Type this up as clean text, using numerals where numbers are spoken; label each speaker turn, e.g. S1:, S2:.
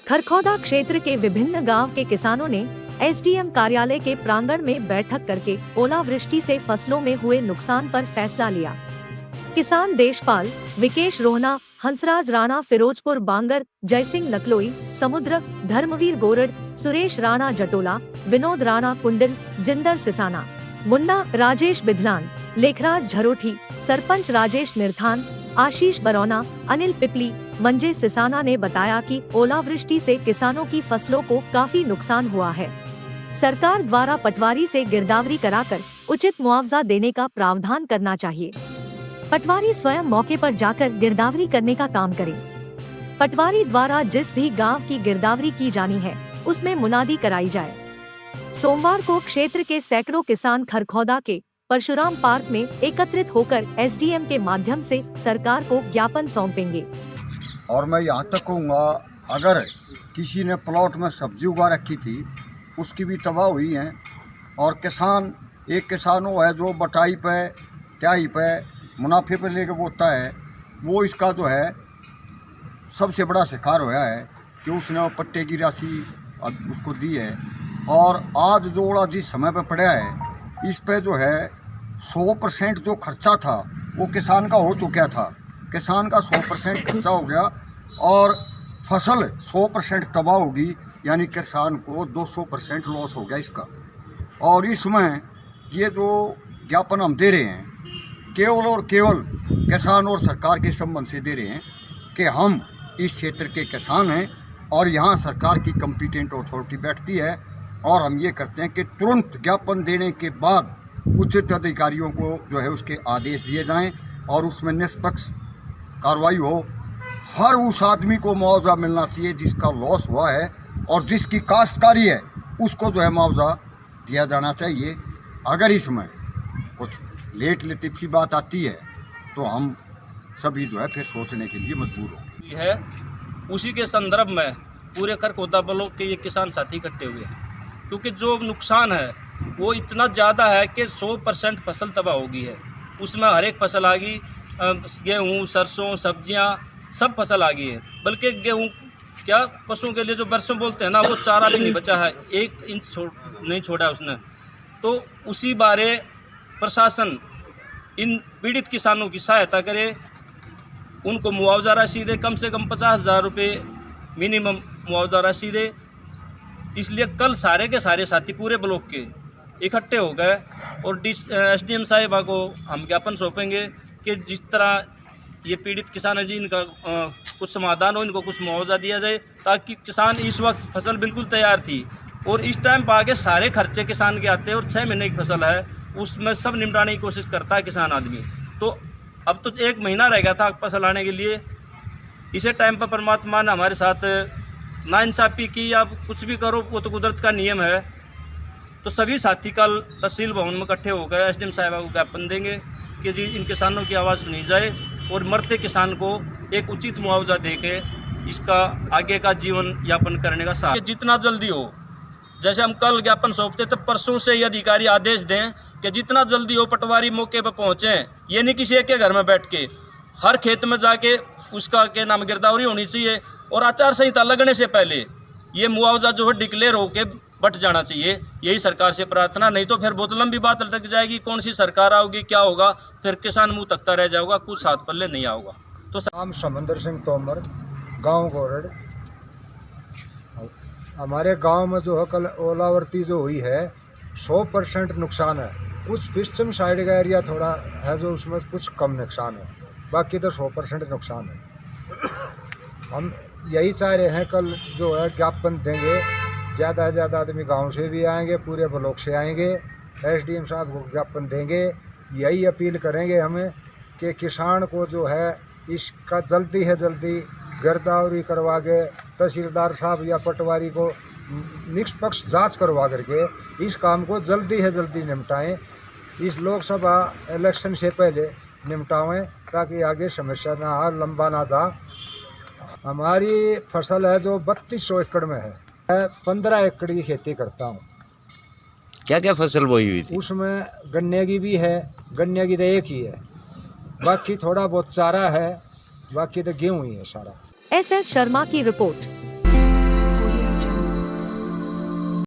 S1: खरखौदा क्षेत्र के विभिन्न गांव के किसानों ने एसडीएम कार्यालय के प्रांगण में बैठक करके ओलावृष्टि से फसलों में हुए नुकसान पर फैसला लिया। किसान देशपाल, विकेश रोहना, हंसराज राणा फिरोजपुर बांगर, जयसिंह नकलोई, समुद्र, धर्मवीर गोरड, सुरेश राणा जटोला, विनोद राणा कुंडल, जिंदर सिसाना, मुन्ना राजेश बिधलान, लेखराज झरोठी, सरपंच राजेश निरथान, आशीष बरौना, अनिल पिपली, मंजे सिसाना ने बताया कि ओलावृष्टि से किसानों की फसलों को काफी नुकसान हुआ है। सरकार द्वारा पटवारी से गिरदावरी कराकर उचित मुआवजा देने का प्रावधान करना चाहिए। पटवारी स्वयं मौके पर जाकर गिरदावरी करने का काम करे। पटवारी द्वारा जिस भी गांव की गिरदावरी की जानी है उसमें मुनादी कराई जाए। सोमवार को क्षेत्र के सैकड़ों किसान खरखौदा के परशुराम पार्क में एकत्रित होकर एसडीएम के माध्यम से सरकार को ज्ञापन सौंपेंगे।
S2: और मैं यहाँ तक कहूँगा, अगर किसी ने प्लॉट में सब्जी उगा रखी थी उसकी भी तबाह हुई है। और किसान, एक किसान वो है जो बटाई पे, त्याई पे, मुनाफे पे लेके बोता है, वो इसका जो है सबसे बड़ा शिकार होया है कि उसने पट्टे की राशि उसको दी है। और आज जो ओला जिस समय पे पड़ा है इस पे जो है 100% जो खर्चा था वो किसान का हो चुका था। किसान का 100% खर्चा हो गया और फसल 100% तबाह होगी, यानी किसान को 200% लॉस हो गया इसका। और इसमें ये जो ज्ञापन हम दे रहे हैं केवल और केवल किसान और सरकार के संबंध से दे रहे हैं कि हम इस क्षेत्र के किसान हैं और यहाँ सरकार की कॉम्पिटेंट अथॉरिटी बैठती है और हम ये करते हैं कि तुरंत ज्ञापन देने के बाद उचित अधिकारियों को जो है उसके आदेश दिए जाएं और उसमें निष्पक्ष कार्रवाई हो। हर उस आदमी को मुआवजा मिलना चाहिए जिसका लॉस हुआ है और जिसकी काश्तकारी है उसको जो है मुआवजा दिया जाना चाहिए। अगर इसमें कुछ लेट लतीफ़ी बात आती है तो हम सभी जो है फिर सोचने के लिए मजबूर होंगे।
S3: है उसी के संदर्भ में पूरे खरखौदा ब्लॉक के ये किसान साथी इकट्ठे हुए हैं, क्योंकि जो नुकसान है वो इतना ज़्यादा है कि 100% फसल तबाह हो गई है। उसमें हर एक फसल आ गई, गेहूँ, सरसों, सब्जियां, सब फसल आ गई है। बल्कि गेहूँ क्या पशुओं के लिए जो बरसों बोलते हैं ना, वो चारा भी नहीं बचा है, 1 इंच नहीं छोड़ा उसने। तो उसी बारे प्रशासन इन पीड़ित किसानों की सहायता करे, उनको मुआवजा राशि दे, कम से कम 50,000 रुपये मिनिमम मुआवजा राशि दे। इसलिए कल सारे के सारे साथी पूरे ब्लॉक के इकट्ठे हो गए और एसडीएम साहिबा को हम ज्ञापन सौंपेंगे कि जिस तरह ये पीड़ित किसान है जी, इनका कुछ समाधान हो, इनको कुछ मुआवजा दिया जाए, ताकि किसान इस वक्त फसल बिल्कुल तैयार थी और इस टाइम पर आगे सारे खर्चे किसान के आते हैं और 6 महीने की फसल है उसमें सब निपटाने की कोशिश करता है किसान आदमी। तो अब तो 1 महीना रह गया था फसल आने के लिए। इसे टाइम पर परमात्मा ने हमारे साथ नाइंसाफ़ी की, या कुछ भी करो वो तो कुदरत का नियम है। तो सभी साथी कल तहसील भवन में इकट्ठे हो गए, एसडीएम साहिबा को ज्ञापन देंगे कि जी इन किसानों की आवाज़ सुनी जाए और मरते किसान को एक उचित मुआवजा दे के इसका आगे का जीवन यापन करने का साथ जितना जल्दी हो। जैसे हम कल ज्ञापन सौंपते तो परसों से ये अधिकारी आदेश दें कि जितना जल्दी हो पटवारी मौके पर पहुँचें। ये नहीं किसी एक के घर में बैठ के, हर खेत में जाके उसका क्या नाम गिरदावरी होनी चाहिए और आचार संहिता लगने से पहले ये मुआवजा जो है डिक्लेयर होके बट जाना चाहिए। यही सरकार से प्रार्थना, नहीं तो फिर बहुत लंबी बात लटक जाएगी। कौन सी सरकार आओगी, क्या होगा, फिर किसान मुंह तकता रह जाएगा, कुछ हाथ पल्ले नहीं आओगा। तो
S4: नाम समंदर सिंह तोमर, गांव गोरड। हमारे गांव में जो है कल ओलावृष्टि जो हुई है 100% नुकसान है। कुछ पश्चिम साइड का एरिया थोड़ा है जो उसमें कुछ कम नुकसान है, बाकी तो 100% नुकसान है। हम यही चाह रहे हैं कल जो है ज्ञापन देंगे, ज़्यादा से ज़्यादा आदमी गांव से भी आएंगे, पूरे ब्लॉक से आएंगे, एसडीएम साहब को ज्ञापन देंगे। यही अपील करेंगे हमें कि किसान को जो है इसका जल्दी से जल्दी गिरदावरी करवा के तहसीलदार साहब या पटवारी को निष्पक्ष जांच करवा करके इस काम को जल्दी से जल्दी निपटाएं। इस लोकसभा इलेक्शन से पहले निपटावें ताकि आगे समस्या ना आ, लंबा ना था। हमारी फसल है जो 3200 एकड़ में है। मैं 15 एकड़ की खेती करता हूँ।
S5: क्या क्या फसल बोई हुई थी?
S4: उसमें गन्ने की भी है, गन्ने की तो एक ही है, बाकी थोड़ा बहुत चारा है, बाकी तो गेहूँ ही है सारा।
S1: एस शर्मा की रिपोर्ट।